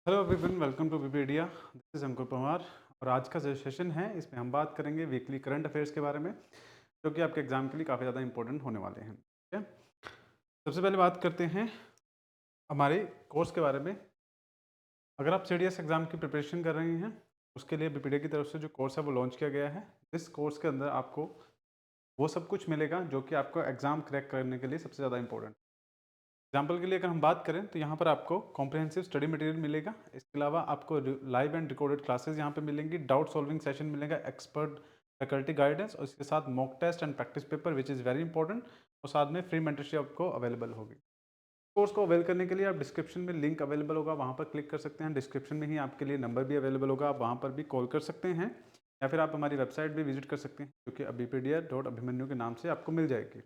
Hello everyone, welcome to Wikipedia. This is Ankur Pawar और आज का जो सेशन है इसमें हम बात करेंगे वीकली करंट अफेयर्स के बारे में, जो कि आपके एग्जाम के लिए काफ़ी ज़्यादा इंपॉर्टेंट होने वाले हैं। ठीक है, सबसे पहले बात करते हैं हमारे कोर्स के बारे में। अगर आप सीडीएस एग्जाम की प्रिपरेशन कर रहे हैं, उसके लिए विकिपीडिया की तरफ से जो कोर्स है वो लॉन्च किया गया है। इस कोर्स के अंदर आपको वो सब कुछ मिलेगा जो कि आपको एग्जाम क्रैक करने के लिए सबसे ज़्यादा इंपॉर्टेंट। एग्जाम्पल के लिए अगर हम बात करें तो यहाँ पर आपको कॉम्प्रिहेंसिव स्टडी मटेरियल मिलेगा। इसके अलावा आपको लाइव एंड रिकॉर्डेड क्लासेस यहाँ पे मिलेंगी, डाउट सॉल्विंग सेशन मिलेगा, एक्सपर्ट फैकल्टी गाइडेंस और इसके साथ mock test and practice paper which is very important, और साथ में फ्री मेंटरशिप आपको अवेलेबल होगी। कोर्स को अवेल करने के लिए आप डिस्क्रिप्शन में लिंक अवेलेबल होगा, वहाँ पर क्लिक कर सकते हैं। डिस्क्रिप्शन में ही आपके लिए नंबर भी अवेलेबल होगा, आप वहाँ पर भी कॉल कर सकते हैं या फिर आप हमारी वेबसाइट भी विजिट कर सकते हैं, जो कि abipedia.abhimanyu के नाम से आपको मिल जाएगी।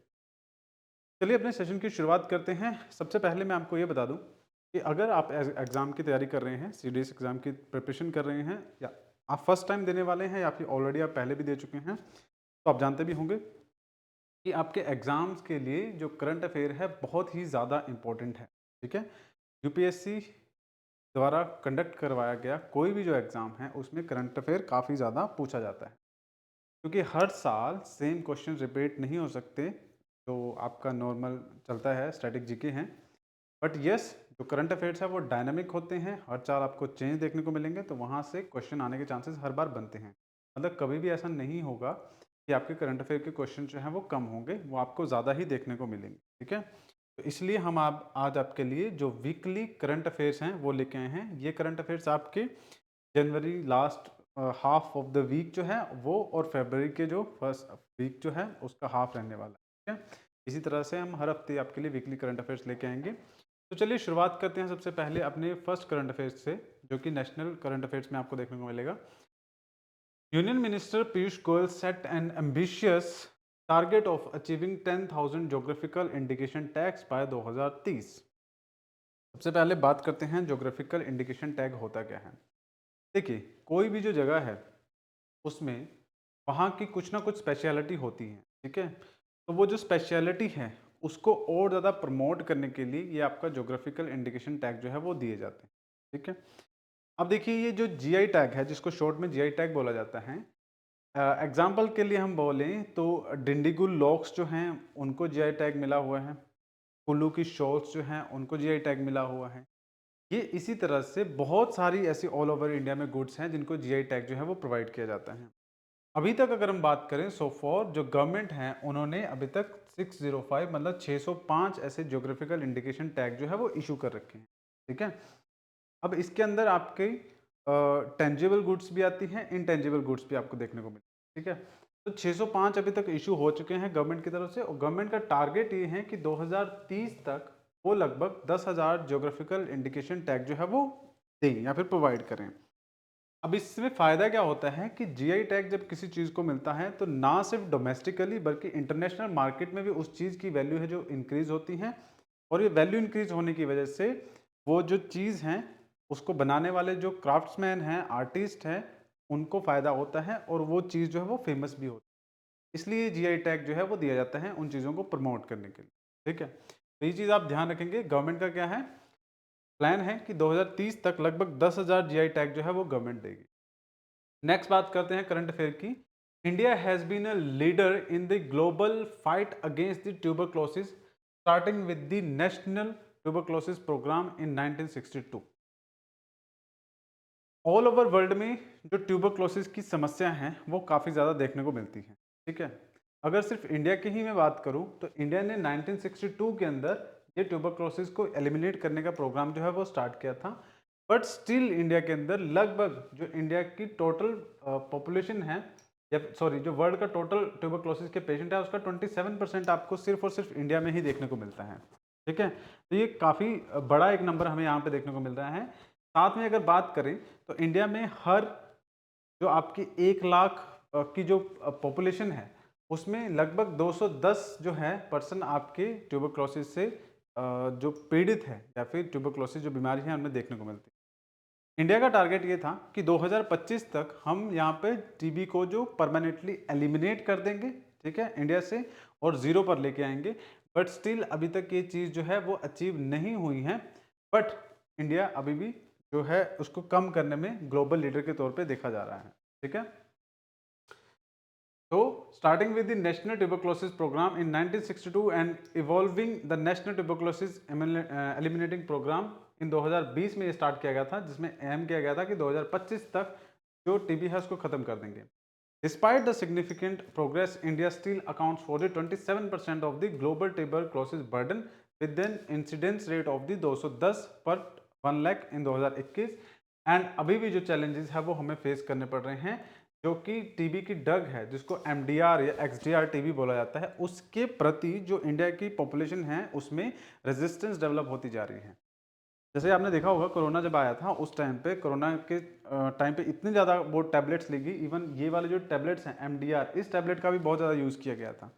चलिए अपने सेशन की शुरुआत करते हैं। सबसे पहले मैं आपको ये बता दूं कि अगर आप एग्ज़ाम की तैयारी कर रहे हैं, सीडीएस एग्ज़ाम की प्रिपरेशन कर रहे हैं, या आप फर्स्ट टाइम देने वाले हैं या फिर ऑलरेडी आप पहले भी दे चुके हैं, तो आप जानते भी होंगे कि आपके एग्ज़ाम्स के लिए जो करंट अफेयर है बहुत ही ज़्यादा इम्पोर्टेंट है। ठीक है, यूपीएससी द्वारा कंडक्ट करवाया गया कोई भी जो एग्ज़ाम है उसमें करंट अफेयर काफ़ी ज़्यादा पूछा जाता है, क्योंकि हर साल सेम क्वेश्चन रिपीट नहीं हो सकते। जो आपका नॉर्मल चलता है स्टैटिक जीके हैं, बट यस, जो करंट अफेयर्स है वो डायनामिक होते हैं, हर साल आपको चेंज देखने को मिलेंगे, तो वहाँ से क्वेश्चन आने के चांसेस हर बार बनते हैं। मतलब कभी भी ऐसा नहीं होगा कि आपके करंट अफेयर के क्वेश्चन जो हैं वो कम होंगे, वो आपको ज़्यादा ही देखने को मिलेंगे। ठीक है, तो इसलिए हम आप आज आपके लिए जो वीकली करंट अफेयर्स हैं वो लेके आए हैं। ये करंट अफेयर्स आपके जनवरी last half of the week जो है वो, और फरवरी के जो फर्स्ट वीक जो है उसका हाफ रहने वाला है। ठीक है, इसी तरह से हम हर हफ्ते आपके लिए वीकली करंट अफेयर्स लेके आएंगे। तो चलिए शुरुआत करते हैं सबसे पहले अपने फर्स्ट करंट अफेयर्स से, जो कि नेशनल करंट अफेयर्स में आपको देखने को मिलेगा। Union minister Piyush Goyal set an ambitious target of achieving 10,000 geographical indication tags by 2030। सबसे पहले बात करते हैं जोग्राफिकल इंडिकेशन टैग होता क्या है। देखिए, कोई भी जो जगह है उसमें वहाँ की कुछ ना कुछ स्पेशलिटी होती है। ठीक है, तो वो जो स्पेशलिटी है उसको और ज़्यादा प्रमोट करने के लिए ये आपका जोग्राफिकल इंडिकेशन टैग जो है वो दिए जाते हैं। ठीक है, अब देखिए ये जो जीआई टैग है, जिसको शॉर्ट में जीआई टैग बोला जाता है, एग्जाम्पल के लिए हम बोलें तो डिंडीगुल लॉक्स जो हैं उनको जीआई टैग मिला हुआ है, कुल्लू की शॉल्स जो हैं उनको जीआई टैग मिला हुआ है। ये इसी तरह से बहुत सारी ऐसी ऑल ओवर इंडिया में गुड्स हैं जिनको जीआई टैग जो है वो प्रोवाइड किया जाता है। अभी तक अगर हम बात करें, सो फॉर जो गवर्नमेंट है उन्होंने अभी तक 605 मतलब 605 ऐसे ज्योग्राफिकल इंडिकेशन टैग जो है वो इशू कर रखे हैं। ठीक है, अब इसके अंदर आपके टेंजिबल गुड्स भी आती हैं, इनटेंजिबल गुड्स भी आपको देखने को मिलती है। ठीक है, तो 605 अभी तक इशू हो चुके हैं गवर्नमेंट की तरफ से, और गवर्नमेंट का टारगेट ये है कि 2030 तक वो लगभग 10,000 ज्योग्राफिकल इंडिकेशन टैग जो है वो दें या फिर प्रोवाइड करें। अब इसमें फ़ायदा क्या होता है कि जीआई टैग जब किसी चीज़ को मिलता है तो ना सिर्फ डोमेस्टिकली बल्कि इंटरनेशनल मार्केट में भी उस चीज़ की वैल्यू है जो इंक्रीज़ होती है, और ये वैल्यू इंक्रीज़ होने की वजह से वो जो चीज़ हैं उसको बनाने वाले जो क्राफ्ट्समैन हैं, आर्टिस्ट हैं, उनको फ़ायदा होता है और वो चीज़ जो है वो फेमस भी होती है। इसलिए जीआई टैग जो है वो दिया जाता है उन चीज़ों को प्रमोट करने के लिए। ठीक है, तो ये चीज़ आप ध्यान रखेंगे। गवर्नमेंट का क्या है, प्लान है कि 2030 तक लगभग 10,000 जीआई टैग जो है वो गवर्नमेंट देगी। नेक्स्ट बात करते हैं करंट अफेयर की। India has been a leader in the global fight against the tuberculosis starting with the national tuberculosis programme in 1962। All over world में जो ट्यूबरक्लोसिस की समस्या है वो काफ़ी ज़्यादा देखने को मिलती है। ठीक है, अगर सिर्फ इंडिया की ही मैं बात करूं तो इंडिया ने 1962 के अंदर ये ट्यूबरक्लोसिस को एलिमिनेट करने का प्रोग्राम जो है वो स्टार्ट किया था। बट स्टिल इंडिया के अंदर लगभग जो इंडिया की टोटल पॉपुलेशन है, या सॉरी जो वर्ल्ड का टोटल ट्यूबरक्लोसिस के पेशेंट है उसका 27% आपको सिर्फ और सिर्फ इंडिया में ही देखने को मिलता है। ठीक है, तो ये काफ़ी बड़ा एक नंबर हमें यहाँ पे देखने को मिल रहा है। साथ में अगर बात करें तो इंडिया में हर जो आपकी 1 लाख की जो पॉपुलेशन है उसमें लगभग 210 जो है पर्सन आपके ट्यूबरक्लोसिस से जो पीड़ित है या फिर ट्यूबरक्लोसिस जो बीमारी है उनमें देखने को मिलती है। इंडिया का टारगेट ये था कि 2025 तक हम यहाँ पे टीबी को जो परमानेंटली एलिमिनेट कर देंगे, ठीक है, इंडिया से, और ज़ीरो पर लेके आएंगे। बट स्टिल अभी तक ये चीज़ जो है वो अचीव नहीं हुई है। बट इंडिया अभी भी जो है उसको कम करने में ग्लोबल लीडर के तौर पे देखा जा रहा है। ठीक है, तो starting with the national tuberculosis programme in 1962 and evolving the national tuberculosis eliminating programme in 2020 में ये स्टार्ट किया गया था, जिसमें एम किया गया था कि 2025 तक जो टीबी है उसको खत्म कर देंगे। Despite the significant progress, India still accounts for the 27% of the global tuberculosis burden with an incidence rate of the 210 per 1 lakh in 2021 and अभी भी जो चैलेंजेस है वो हमें फेस करने पड़ रहे हैं, जो कि टीबी की ड्रग है जिसको एमडीआर या एक्सडीआर टीबी बोला जाता है, उसके प्रति जो इंडिया की पॉपुलेशन है उसमें रेजिस्टेंस डेवलप होती जा रही है। जैसे आपने देखा होगा कोरोना जब आया था उस टाइम पे, कोरोना के टाइम पे इतनी ज़्यादा वो टैबलेट्स ली गई, इवन ये वाले जो टैबलेट्स हैं एमडीआर, इस टैबलेट का भी बहुत ज़्यादा यूज़ किया गया था।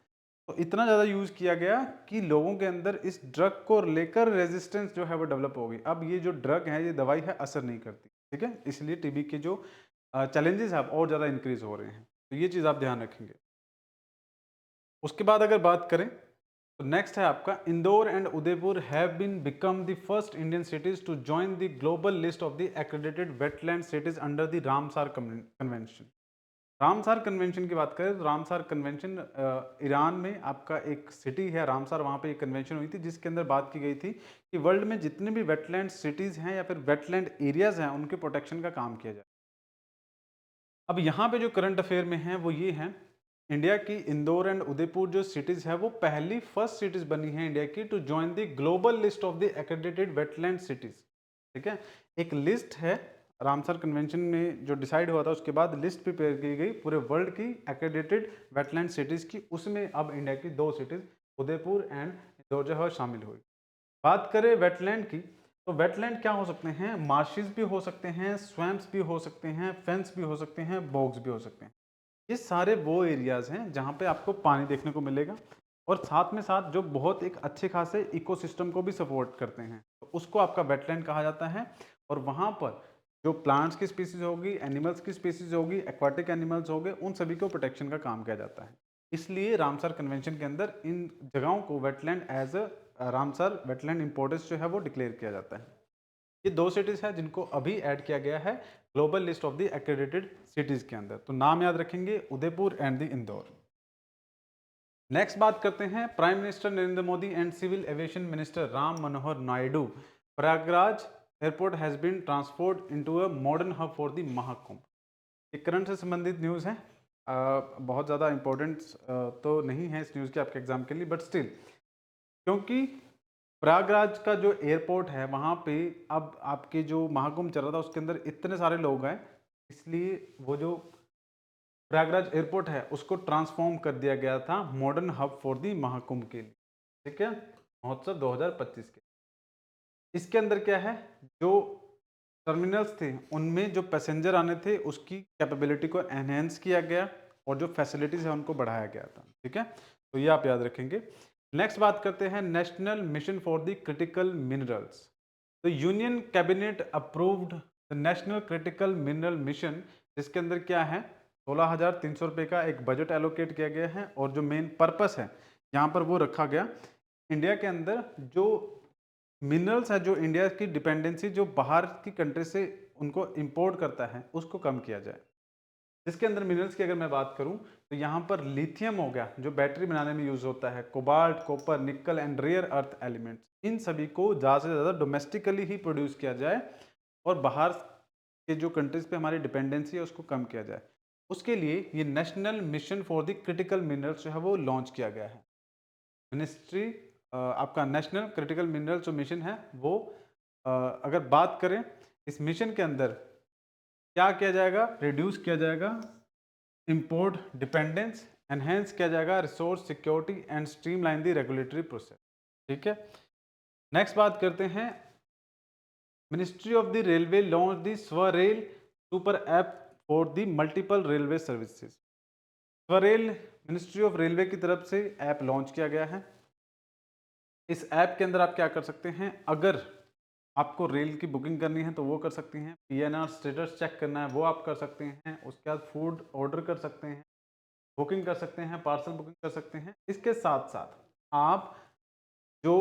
तो इतना ज़्यादा यूज़ किया गया कि लोगों के अंदर इस ड्रग को लेकर रेजिस्टेंस जो है वो डेवलप हो गई। अब ये जो ड्रग है, ये दवाई है, असर नहीं करती। ठीक है, इसलिए टीबी के जो चैलेंजेस है और ज़्यादा इंक्रीज हो रहे हैं, तो ये चीज़ आप ध्यान रखेंगे। उसके बाद अगर बात करें तो नेक्स्ट है आपका Indore and Udaipur have been become the first Indian cities to join the global list of the accredited wetland cities under the Ramsar convention. Ramsar convention की बात करें तो रामसार कन्वेंशन ईरान में आपका एक सिटी है रामसार, वहाँ पे एक कन्वेंशन हुई थी जिसके अंदर बात की गई थी कि वर्ल्ड में जितने भी वेटलैंड सिटीज़ हैं या फिर वेटलैंड एरियाज़ हैं उनके प्रोटेक्शन का काम किया जाए। अब यहाँ पे जो करंट अफेयर में है वो ये है, इंडिया की इंदौर एंड उदयपुर जो सिटीज है वो पहली फर्स्ट सिटीज बनी है इंडिया की to join the global list of the accredited wetland cities. ठीक है, एक लिस्ट है रामसर कन्वेंशन में जो डिसाइड हुआ था, उसके बाद लिस्ट प्रिपेयर की गई पूरे वर्ल्ड की एक्रेडिटेड वेटलैंड सिटीज की, उसमें अब इंडिया की 2 सिटीज उदयपुर एंड इंदौर जो है शामिल हुई। बात करें वेटलैंड की, तो वेटलैंड क्या हो सकते हैं, मार्शिस भी हो सकते हैं, स्वैम्प्स भी हो सकते हैं, फेंस भी हो सकते हैं, बॉग्स भी हो सकते हैं। ये सारे वो एरियाज हैं जहाँ पे आपको पानी देखने को मिलेगा और साथ में साथ जो बहुत एक अच्छे खासे इकोसिस्टम को भी सपोर्ट करते हैं, तो उसको आपका वेटलैंड कहा जाता है। और वहाँ पर जो प्लांट्स की स्पीसीज होगी, एनिमल्स की स्पीसीज होगी, एक्वाटिक एनिमल्स हो गए, उन सभी को प्रोटेक्शन का काम किया जाता है। इसलिए रामसर कन्वेंशन के अंदर इन जगहों को wetland as a Ramsar wetland importance जो है वो डिक्लेयर किया जाता है। ये 2 सिटीज़ हैं जिनको अभी ऐड किया गया है global list of the accredited cities के अंदर, तो नाम याद रखेंगे Udaipur and the Indore. Next बात करते हैं prime minister Narendra Modi and civil aviation minister Ram Manohar Naidu. Prayagraj airport has been transformed into a modern hub for the Mahakumbh. ये करंट से संबंधित न्यूज़ है, बहुत ज़्यादा इंपॉर्टेंट तो नहीं है इस न्यूज़ के आपके एग्जाम के लिए, बट स्टिल, क्योंकि प्रयागराज का जो एयरपोर्ट है वहाँ पे अब आपके जो महाकुंभ चल रहा था उसके अंदर इतने सारे लोग हैं, इसलिए वो जो प्रयागराज एयरपोर्ट है उसको ट्रांसफॉर्म कर दिया गया था modern hub for the Mahakumbh के लिए। ठीक है, महोत्सव 2025 के। इसके अंदर क्या है, जो टर्मिनल्स थे उनमें जो पैसेंजर आने थे उसकी कैपेबिलिटी को एनहेंस किया गया और जो फैसिलिटीज़ है उनको बढ़ाया गया था। ठीक है, तो ये आप याद रखेंगे। नेक्स्ट बात करते हैं national mission for the critical minerals. तो union cabinet approved the national critical mineral mission, जिसके अंदर क्या है 16,300 रुपये का एक बजट एलोकेट किया गया है और जो मेन पर्पस है यहाँ पर वो रखा गया, इंडिया के अंदर जो मिनरल्स है, जो इंडिया की डिपेंडेंसी जो बाहर की कंट्री से उनको इंपोर्ट करता है उसको कम किया जाए। जिसके अंदर मिनरल्स की अगर मैं बात करूं तो यहाँ पर लिथियम हो गया जो बैटरी बनाने में यूज होता है, cobalt, copper, nickel and rare earth elements, इन सभी को ज़्यादा से ज़्यादा डोमेस्टिकली ही प्रोड्यूस किया जाए और बाहर के जो कंट्रीज पे हमारी डिपेंडेंसी है उसको कम किया जाए। उसके लिए ये national mission for the critical minerals जो है वो लॉन्च किया गया है। मिनिस्ट्री आपका नेशनल क्रिटिकल मिनरल जो मिशन है वो अगर बात करें इस मिशन के अंदर क्या किया जाएगा, रिड्यूस किया जाएगा इंपोर्ट डिपेंडेंस, एनहेंस किया जाएगा resource security and streamline the regulatory process. ठीक है, नेक्स्ट बात करते हैं ministry of the railway launch the SwaRail super app for the multiple railway services. SwaRail ministry of railway की तरफ से ऐप लॉन्च किया गया है। इस ऐप के अंदर आप क्या कर सकते हैं, अगर आपको रेल की बुकिंग करनी है तो वो कर सकती हैं, पीएनआर स्टेटस चेक करना है वो आप कर सकते हैं, उसके बाद फूड ऑर्डर कर सकते हैं, बुकिंग कर सकते हैं, पार्सल बुकिंग कर सकते हैं। इसके साथ साथ आप जो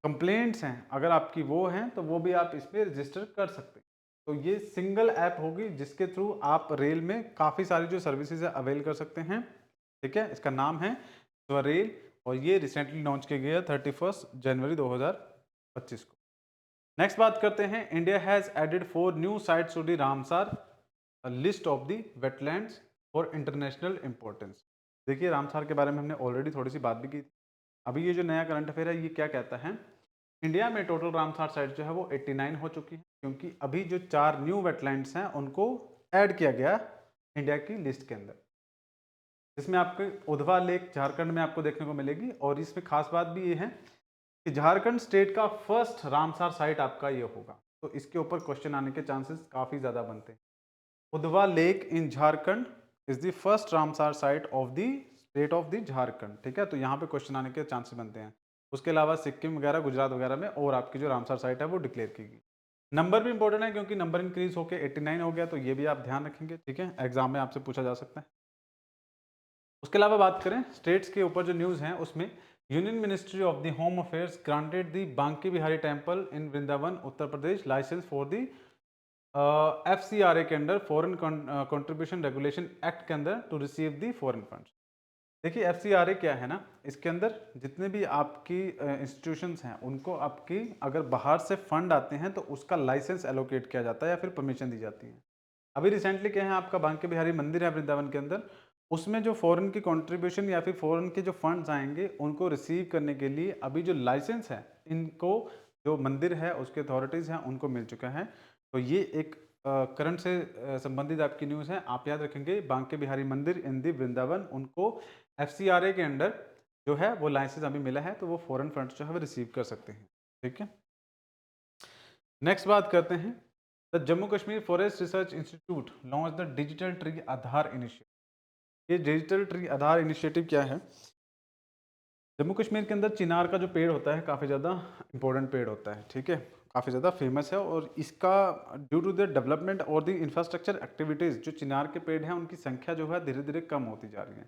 कंप्लेंट्स हैं अगर आपकी वो हैं तो वो भी आप इस पर रजिस्टर कर सकते हैं। तो ये सिंगल ऐप होगी जिसके थ्रू आप रेल में काफ़ी सारी जो सर्विसेज है अवेल कर सकते हैं। ठीक है, इसका नाम है स्वरेल और ये रिसेंटली लॉन्च किया गया 31 जनवरी 2025 को। नेक्स्ट बात करते हैं, India has added 4 new sites to the Ramsar list of the wetlands for international importance. देखिए रामसार के बारे में हमने ऑलरेडी थोड़ी सी बात भी की थी। अभी ये जो नया करंट अफेयर है ये क्या कहता है, इंडिया में टोटल रामसार साइट जो है वो 89 हो चुकी है, क्योंकि अभी जो 4 न्यू वेटलैंड्स हैं उनको ऐड किया गया इंडिया की लिस्ट के अंदर, जिसमें आपको उधवा लेक झारखंड में आपको देखने को मिलेगी। और इसमें खास बात भी ये है कि झारखंड स्टेट का फर्स्ट रामसार साइट आपका ये होगा, तो इसके ऊपर क्वेश्चन आने के चांसेस काफ़ी ज़्यादा बनते हैं। Udhwa lake in Jharkhand is the first Ramsar site of the state of the Jharkhand. ठीक है, तो यहाँ पे क्वेश्चन आने के चांसेस बनते हैं। उसके अलावा सिक्किम वगैरह, गुजरात वगैरह में और आपकी जो रामसार साइट है वो डिक्लेयर की गई। नंबर भी इंपॉर्टेंट है क्योंकि नंबर इंक्रीज होकर 89 हो गया, तो ये भी आप ध्यान रखेंगे। ठीक है, एग्जाम में आपसे पूछा जा सकता है। उसके अलावा बात करें स्टेट्स के ऊपर जो न्यूज़ हैं उसमें, union ministry of the home affairs granted the Banke Bihari temple in Vrindavan Uttar Pradesh licence for the FCRA के under foreign contribution regulation act के अंदर to receive the foreign funds. देखिए FCRA क्या है ना, इसके अंदर जितने भी आपकी इंस्टीट्यूशंस हैं उनको आपकी अगर बाहर से फंड आते हैं तो उसका लाइसेंस एलोकेट किया जाता है या फिर परमिशन दी जाती है। अभी रिसेंटली क्या है, आपका बांके बिहारी मंदिर है वृंदावन के अंदर, उसमें जो फॉरेन की कंट्रीब्यूशन या फिर फॉरेन के जो फंड्स आएंगे उनको रिसीव करने के लिए अभी जो लाइसेंस है इनको जो मंदिर है उसके अथॉरिटीज़ हैं उनको मिल चुका है। तो ये एक करंट से संबंधित आपकी न्यूज़ है, आप याद रखेंगे बांके बिहारी मंदिर इन दी वृंदावन, उनको FCRA के अंडर जो है वो लाइसेंस अभी मिला है, तो वो फॉरेन फंड्स जो है वो रिसीव कर सकते हैं। ठीक है, नेक्स्ट बात करते हैं, the Jammu Kashmir forest research institute launch the digital tree Aadhaar initiative. ये डिजिटल ट्री आधार इनिशिएटिव क्या है, जम्मू कश्मीर के अंदर चिनार का जो पेड़ होता है काफ़ी ज़्यादा इंपॉर्टेंट पेड़ होता है। ठीक है, काफ़ी ज़्यादा फेमस है और इसका ड्यू टू द डेवलपमेंट और द इंफ्रास्ट्रक्चर एक्टिविटीज़ जो चिनार के पेड़ हैं उनकी संख्या जो है धीरे धीरे कम होती जा रही है।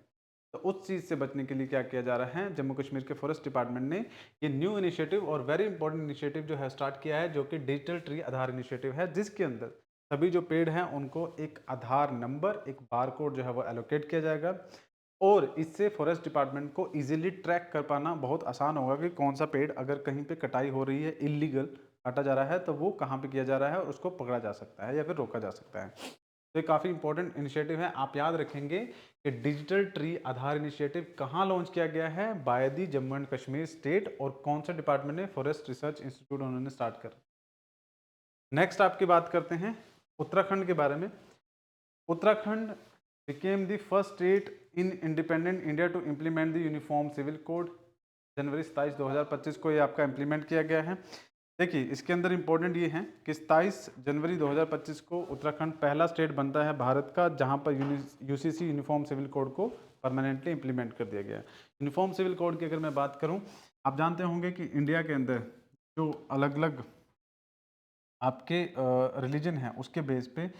तो उस चीज़ से बचने के लिए क्या किया जा रहा है, जम्मू कश्मीर के फॉरेस्ट डिपार्टमेंट ने ये न्यू इनिशिएटिव और वेरी इंपॉर्टेंट इनिशिएटिव जो है स्टार्ट किया है, जो कि डिजिटल ट्री आधार इनिशिएटिव है, जिसके अंदर सभी जो पेड़ हैं उनको एक आधार नंबर, एक बार कोड जो है वो एलोकेट किया जाएगा और इससे फॉरेस्ट डिपार्टमेंट को इजीली ट्रैक कर पाना बहुत आसान होगा कि कौन सा पेड़ अगर कहीं पे कटाई हो रही है, इलीगल काटा जा रहा है, तो वो कहाँ पे किया जा रहा है और उसको पकड़ा जा सकता है या फिर रोका जा सकता है। तो ये काफ़ी इंपॉर्टेंट इनिशिएटिव है। आप याद रखेंगे कि डिजिटल ट्री आधार इनिशिएटिव कहाँ लॉन्च किया गया है, by the Jammu and Kashmir state, और कौन सा डिपार्टमेंट ने, फॉरेस्ट रिसर्च इंस्टीट्यूट उन्होंने स्टार्ट कर। नेक्स्ट आपकी बात करते हैं उत्तराखंड के बारे में। Uttarakhand became the first state in independent India to implement the Uniform Civil Code। जनवरी 27 2025 को ये आपका इम्प्लीमेंट किया गया है। देखिए इसके अंदर इंपॉर्टेंट ये है कि 27 जनवरी 2025 को उत्तराखंड पहला स्टेट बनता है भारत का जहां पर यूसीसी यूनिफॉर्म सिविल कोड को परमानेंटली इम्प्लीमेंट कर दिया गया है। यूनिफॉर्म सिविल कोड की अगर मैं बात करूं, आप जानते होंगे कि इंडिया के अंदर जो अलग अलग आपके रिलीजन है उसके बेस पे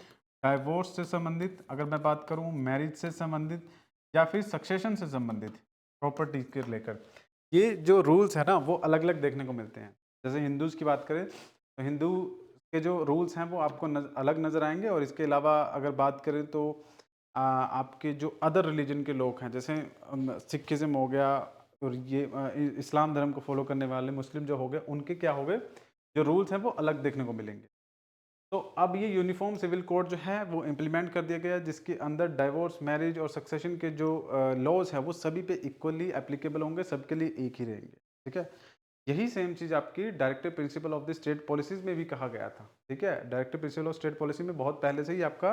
डाइवोर्स से संबंधित अगर मैं बात करूं, मैरिज से संबंधित या फिर सक्सेशन से संबंधित प्रॉपर्टी के लेकर ये जो रूल्स है ना वो अलग अलग देखने को मिलते हैं। जैसे हिंदूज़ की बात करें तो हिंदू के जो रूल्स हैं वो आपको अलग नज़र आएंगे, और इसके अलावा अगर बात करें तो आपके जो अदर रिलीजन के लोग हैं जैसे सिखिज़म हो गया और ये इस्लाम धर्म को फॉलो करने वाले मुस्लिम जो हो गए, उनके क्या हो गए जो रूल्स हैं वो अलग देखने को मिलेंगे। तो अब ये यूनिफॉर्म सिविल कोड जो है वो इम्प्लीमेंट कर दिया गया, जिसके अंदर डाइवोर्स, मैरिज और सक्सेशन के जो लॉज हैं वो सभी पे इक्वली एप्लीकेबल होंगे, सबके लिए एक ही रहेंगे। ठीक है, यही सेम चीज़ आपकी directive principle of the state policies में भी कहा गया था। ठीक है, directive principle of state policy में बहुत पहले से ही आपका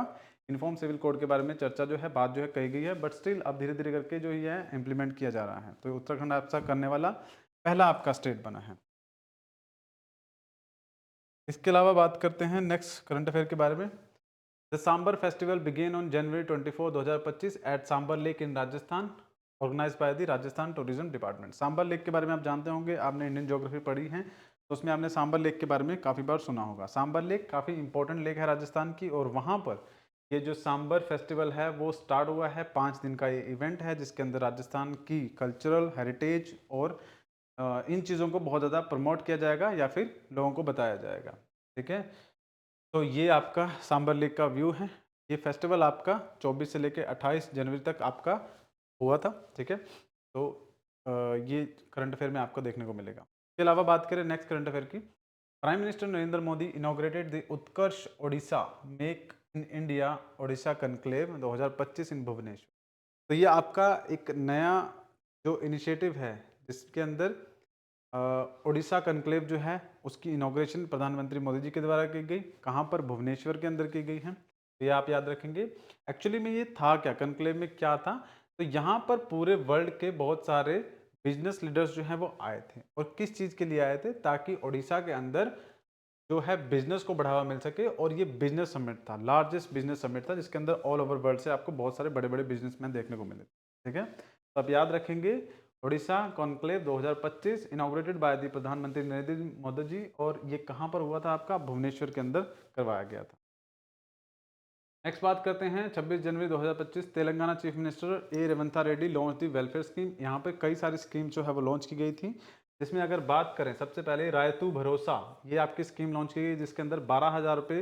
यूनिफॉर्म सिविल कोड के बारे में चर्चा जो है, बात जो है कही गई है, बट स्टिल अब धीरे धीरे करके जो ये है इम्प्लीमेंट किया जा रहा है। तो उत्तराखंड ऐसा करने वाला पहला आपका स्टेट बना है। इसके अलावा बात करते हैं नेक्स्ट करंट अफेयर के बारे में। The Sambhar festival began on January 24 2025 at Sambhar lake in Rajasthan, organise by the Rajasthan tourism department. Sambhar lake के बारे में आप जानते होंगे, आपने इंडियन ज्योग्राफी पढ़ी है तो उसमें आपने सांबर लेक के बारे में काफ़ी बार सुना होगा। सांबर लेक काफ़ी इंपॉर्टेंट लेक है राजस्थान की, और वहाँ पर ये जो सांबर फेस्टिवल है वो स्टार्ट हुआ है। 5 दिन का ये इवेंट है जिसके अंदर राजस्थान की कल्चरल हेरिटेज और इन चीज़ों को बहुत ज़्यादा प्रमोट किया जाएगा या फिर लोगों को बताया जाएगा। ठीक है, तो ये आपका सांबर लेक का व्यू है। ये फेस्टिवल आपका 24 से लेके 28 जनवरी तक आपका हुआ था, ठीक है? तो ये करंट अफेयर में आपको देखने को मिलेगा। इसके अलावा बात करें नेक्स्ट करंट अफेयर की, prime minister Narendra Modi inaugurated the Utkarsh Odisha make in India Odisha conclave 2025 इन भुवनेश्वर। तो ये आपका एक नया जो इनिशिएटिव है, जिसके अंदर ओडिशा कॉन्क्लेव जो है उसकी इनॉग्रेशन प्रधानमंत्री मोदी जी के द्वारा की गई। कहाँ पर? भुवनेश्वर के अंदर की गई है। तो ये आप याद रखेंगे। एक्चुअली में ये था क्या, कॉन्क्लेव में क्या था? तो यहाँ पर पूरे वर्ल्ड के बहुत सारे बिजनेस लीडर्स जो हैं वो आए थे। और किस चीज़ के लिए आए थे? ताकि ओडिशा के अंदर जो है बिजनेस को बढ़ावा मिल सके। और ये बिजनेस समिट था, लार्जेस्ट बिजनेस समिट था, जिसके अंदर ऑल ओवर वर्ल्ड से आपको बहुत सारे बड़े बड़े बिजनेसमैन देखने को मिले, ठीक है? तो आप याद रखेंगे, Odisha conclave 2025 inaugurated by the प्रधानमंत्री नरेंद्र मोदी जी। और ये कहाँ पर हुआ था? आपका भुवनेश्वर के अंदर करवाया गया था। नेक्स्ट बात करते हैं 26 जनवरी 2025 Telangana chief minister A Revanth Reddy launch the welfare scheme. यहाँ पे कई सारी स्कीम जो है वो लॉन्च की गई थी, जिसमें अगर बात करें सबसे पहले रायतू भरोसा, ये आपकी स्कीम लॉन्च की गई, जिसके अंदर 12,000 रुपये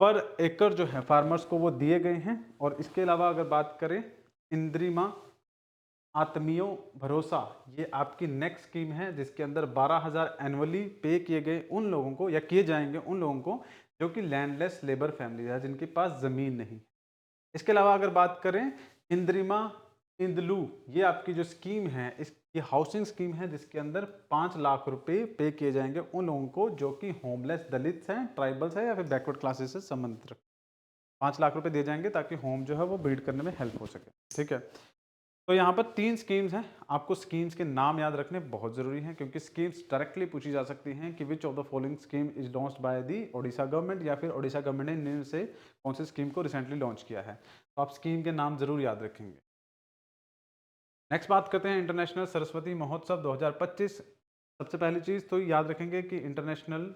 पर एकड़ जो है फार्मर्स को वो दिए गए हैं। और इसके अलावा अगर बात करें इंद्रिमा आत्मीयो भरोसा, ये आपकी नेक्स्ट स्कीम है, जिसके अंदर 12,000 एनुअली पे किए गए उन लोगों को, या किए जाएंगे उन लोगों को जो कि लैंडलेस लेबर फैमिली है, जिनके पास ज़मीन नहीं। इसके अलावा अगर बात करें इंद्रिमा इंदलू, ये आपकी जो स्कीम है, इसकी हाउसिंग स्कीम है, जिसके अंदर 5 लाख रुपए पे किए जाएंगे उन लोगों को जो कि होमलेस दलित हैं, ट्राइबल्स हैं, या फिर बैकवर्ड क्लासेस से संबंधित रखते। 5 लाख रुपए दिए जाएंगे ताकि होम जो है वो बिल्ड करने में हेल्प हो सके, ठीक है? तो यहाँ पर 3 स्कीम्स हैं। आपको स्कीम्स के नाम याद रखने बहुत ज़रूरी हैं, क्योंकि स्कीम्स डायरेक्टली पूछी जा सकती हैं कि which of the following scheme is launched by the Odisha government, या फिर ओडिशा गवर्नमेंट ने इनमें से कौन सी स्कीम को रिसेंटली लॉन्च किया है। तो आप स्कीम के नाम ज़रूर याद रखेंगे। नेक्स्ट बात करते हैं इंटरनेशनल सरस्वती महोत्सव 2025। सबसे पहली चीज़ तो याद रखेंगे कि इंटरनेशनल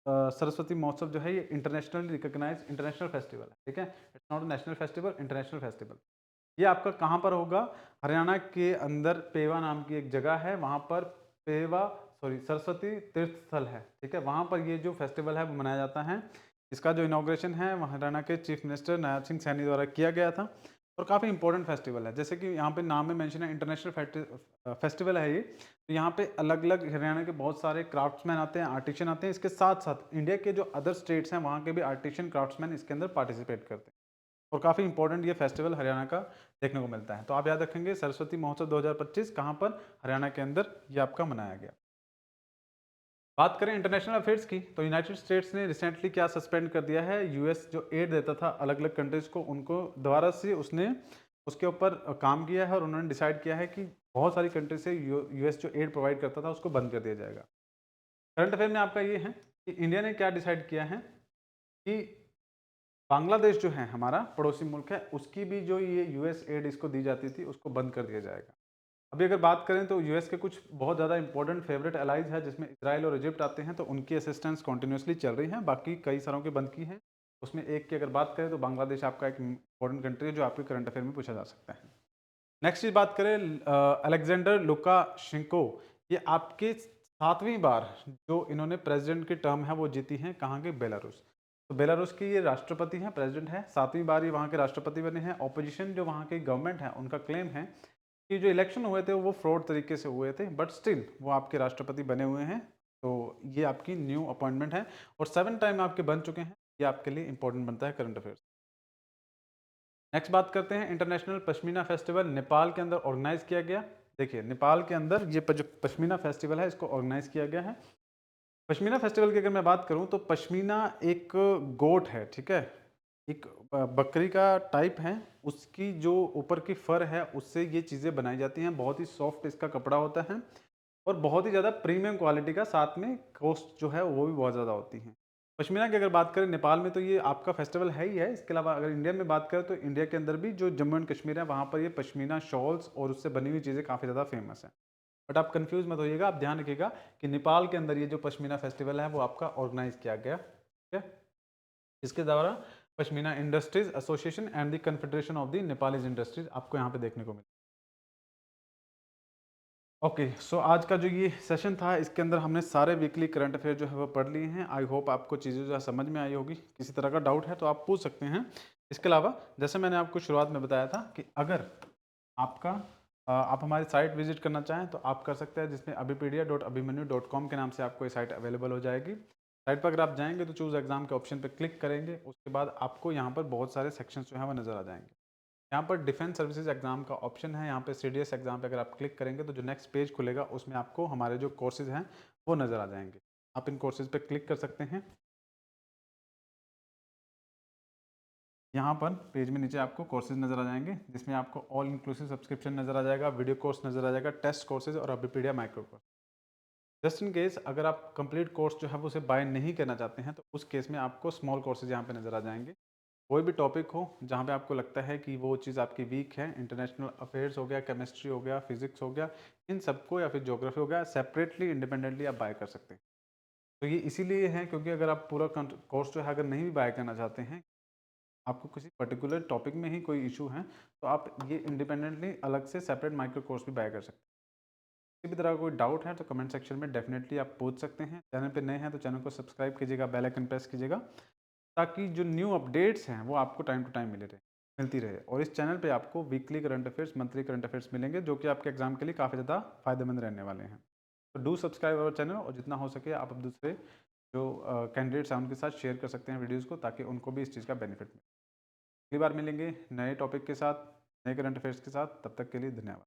सरस्वती महोत्सव जो है ये इंटरनेशनली रिकॉग्नाइज इंटरनेशनल फेस्टिवल है, ठीक है? It's not a national festival, international festival. ये आपका कहाँ पर होगा? हरियाणा के अंदर पेवा नाम की एक जगह है, वहाँ पर सरस्वती तीर्थ स्थल है, ठीक है? वहाँ पर ये जो फेस्टिवल है वो मनाया जाता है। इसका जो इनॉग्रेशन है वह हरियाणा के चीफ मिनिस्टर नायब सिंह सैनी द्वारा किया गया था। और काफ़ी इंपॉर्टेंट फेस्टिवल है, जैसे कि यहाँ पे नाम में मेंशन है इंटरनेशनल फेस्टिवल है ये। तो यहाँ पे अलग अलग हरियाणा के बहुत सारे क्राफ्ट्समैन आते हैं, आर्टिशियन आते हैं। इसके साथ साथ इंडिया के जो अदर स्टेट्स हैं वहाँ के भी आर्टिशियन क्राफ्ट्समैन इसके अंदर पार्टिसिपेट करते हैं। और काफ़ी इंपॉर्टेंट ये फेस्टिवल हरियाणा का देखने को मिलता है। तो आप याद रखेंगे सरस्वती महोत्सव 2025 कहाँ पर? हरियाणा के अंदर ये आपका मनाया गया। बात करें इंटरनेशनल अफेयर्स की, तो यूनाइटेड स्टेट्स ने रिसेंटली क्या सस्पेंड कर दिया है? यूएस जो एड देता था अलग अलग कंट्रीज को, उनको दोबारा से उसने उसके ऊपर काम किया है। और उन्होंने डिसाइड किया है कि बहुत सारी कंट्री से यूएस जो एड प्रोवाइड करता था उसको बंद कर दिया जाएगा। करंट अफेयर में आपका ये है कि इंडिया ने क्या डिसाइड किया है कि बांग्लादेश जो है हमारा पड़ोसी मुल्क है, उसकी भी जो ये यूएस एड इसको दी जाती थी उसको बंद कर दिया जाएगा। अभी अगर बात करें तो यूएस के कुछ बहुत ज़्यादा इंपॉर्टेंट फेवरेट एलाइज है, जिसमें इसराइल और इजिप्ट आते हैं, तो उनकी असिस्टेंस कंटिन्यूसली चल रही है। बाकी कई सारों की बंद की है, उसमें एक की अगर बात करें तो बांग्लादेश आपका एक इंपॉर्टेंट कंट्री है जो आपके करंट अफेयर में पूछा जा सकता है। नेक्स्ट चीज बात करें अलेक्जेंडर लुकाशेंको, ये आपके 7वीं बार जो इन्होंने प्रेसिडेंट की टर्म है वो जीती हैं, कहाँ के? बेलारूस। तो बेलारूस के ये राष्ट्रपति हैं, प्रेसिडेंट हैं, 7वीं बार ये वहाँ के राष्ट्रपति बने हैं। ऑपोजिशन जो वहाँ की गवर्नमेंट है उनका क्लेम है कि जो इलेक्शन हुए थे वो फ्रॉड तरीके से हुए थे, बट स्टिल वो आपके राष्ट्रपति बने हुए हैं। तो ये आपकी न्यू अपॉइंटमेंट है, और 7 टाइम आपके बन चुके हैं। ये आपके लिए इंपॉर्टेंट बनता है करंट अफेयर्स। नेक्स्ट बात करते हैं इंटरनेशनल पश्मीना फेस्टिवल नेपाल के अंदर ऑर्गेनाइज किया गया। देखिए नेपाल के अंदर ये जो पश्मीना फेस्टिवल है इसको ऑर्गेनाइज किया गया है। पश्मीना फेस्टिवल की अगर मैं बात करूं तो पश्मीना एक गोट है, ठीक है? एक बकरी का टाइप है, उसकी जो ऊपर की फर है उससे ये चीज़ें बनाई जाती हैं। बहुत ही सॉफ्ट इसका कपड़ा होता है, और बहुत ही ज़्यादा प्रीमियम क्वालिटी का, साथ में कॉस्ट जो है वो भी बहुत ज़्यादा होती है। पश्मीना की अगर बात करें नेपाल में तो ये आपका फेस्टिवल है ही है। इसके अलावा अगर इंडिया में बात करें तो इंडिया के अंदर भी जो जम्मू एंड कश्मीर है वहाँ पर ये पश्मीना शॉल्स और उससे बनी हुई चीज़ें काफ़ी ज़्यादा फेमस हैं। बट आप कंफ्यूज मत होइएगा, आप ध्यान रखिएगा कि नेपाल के अंदर ये जो पश्मीना फेस्टिवल है वो आपका ऑर्गेनाइज किया गया, ठीक है? इसके द्वारा pashmina industries association and the confederation of the Nepalese industries आपको यहाँ पे देखने को मिले। ओके, सो आज का जो ये सेशन था इसके अंदर हमने सारे वीकली करंट अफेयर जो है वो पढ़ लिए हैं। आई होप आपको चीज़ें जो है समझ में आई होगी। किसी तरह का डाउट है तो आप पूछ सकते हैं। इसके अलावा जैसे मैंने आपको शुरुआत में बताया था कि अगर आपका आप हमारी साइट विजिट करना चाहें तो आप कर सकते हैं, जिसमें abipedia.abhimanyu.com के नाम से आपको ये साइट अवेलेबल हो जाएगी। साइट पर अगर आप जाएंगे तो चूज़ एग्जाम के ऑप्शन पर क्लिक करेंगे, उसके बाद आपको यहाँ पर बहुत सारे सेक्शंस जो हैं वो नज़र आ जाएंगे। यहाँ पर डिफेंस सर्विसेज एग्जाम का ऑप्शन है। यहाँ पे सीडीएस एग्जाम पे अगर आप क्लिक करेंगे तो जो नेक्स्ट पेज खुलेगा उसमें आपको हमारे जो कोर्सेज हैं वो नज़र आ जाएंगे। आप इन कोर्सेज पे क्लिक कर सकते हैं। यहाँ पर पेज में नीचे आपको कोर्सेज नज़र आ जाएंगे, जिसमें आपको ऑल इंक्लूसिव सब्सक्रिप्शन नज़र आ जाएगा, वीडियो कोर्स नज़र आ जाएगा, टेस्ट कोर्सेज और अबीपीडिया micro course. Just in case अगर आप कंप्लीट कोर्स जो है वो उसे बाय नहीं करना चाहते हैं तो उस केस में आपको स्मॉल कोर्सेज यहाँ पे नज़र आ जाएंगे। कोई भी टॉपिक हो जहाँ पे आपको लगता है कि वो चीज़ आपकी वीक है, इंटरनेशनल अफेयर्स हो गया, केमिस्ट्री हो गया, फिजिक्स हो गया, इन सबको या फिर ज्योग्राफी हो गया, सेपरेटली इंडिपेंडेंटली आप बाय कर सकते हैं। तो ये इसीलिए है क्योंकि अगर आप पूरा कोर्स जो है अगर नहीं भी बाय करना चाहते हैं, आपको किसी पर्टिकुलर टॉपिक में ही कोई इशू है, तो आप ये इंडिपेंडेंटली अलग से सेपरेट माइक्रो कोर्स भी बाय कर सकते हैं। किसी भी तरह का कोई डाउट है तो कमेंट सेक्शन में डेफिनेटली आप पूछ सकते हैं। चैनल पे नए हैं तो चैनल को सब्सक्राइब कीजिएगा, बेल आइकन प्रेस कीजिएगा, ताकि जो न्यू अपडेट्स हैं वो आपको टाइम टू टाइम मिलती रहे। और इस चैनल पे आपको weekly current affairs, monthly current affairs मिलेंगे, जो कि आपके एग्जाम के लिए काफ़ी ज़्यादा फायदेमंद रहने वाले हैं। तो डू सब्सक्राइब अवर चैनल, और जितना हो सके आप अब दूसरे जो कैंडिडेट्स हैं उनके साथ शेयर कर सकते हैं वीडियोज़ को, ताकि उनको भी इस चीज़ का बेनिफिट मिले। अगली बार मिलेंगे नए टॉपिक के साथ, नए करंट अफेयर्स के साथ। तब तक के लिए धन्यवाद।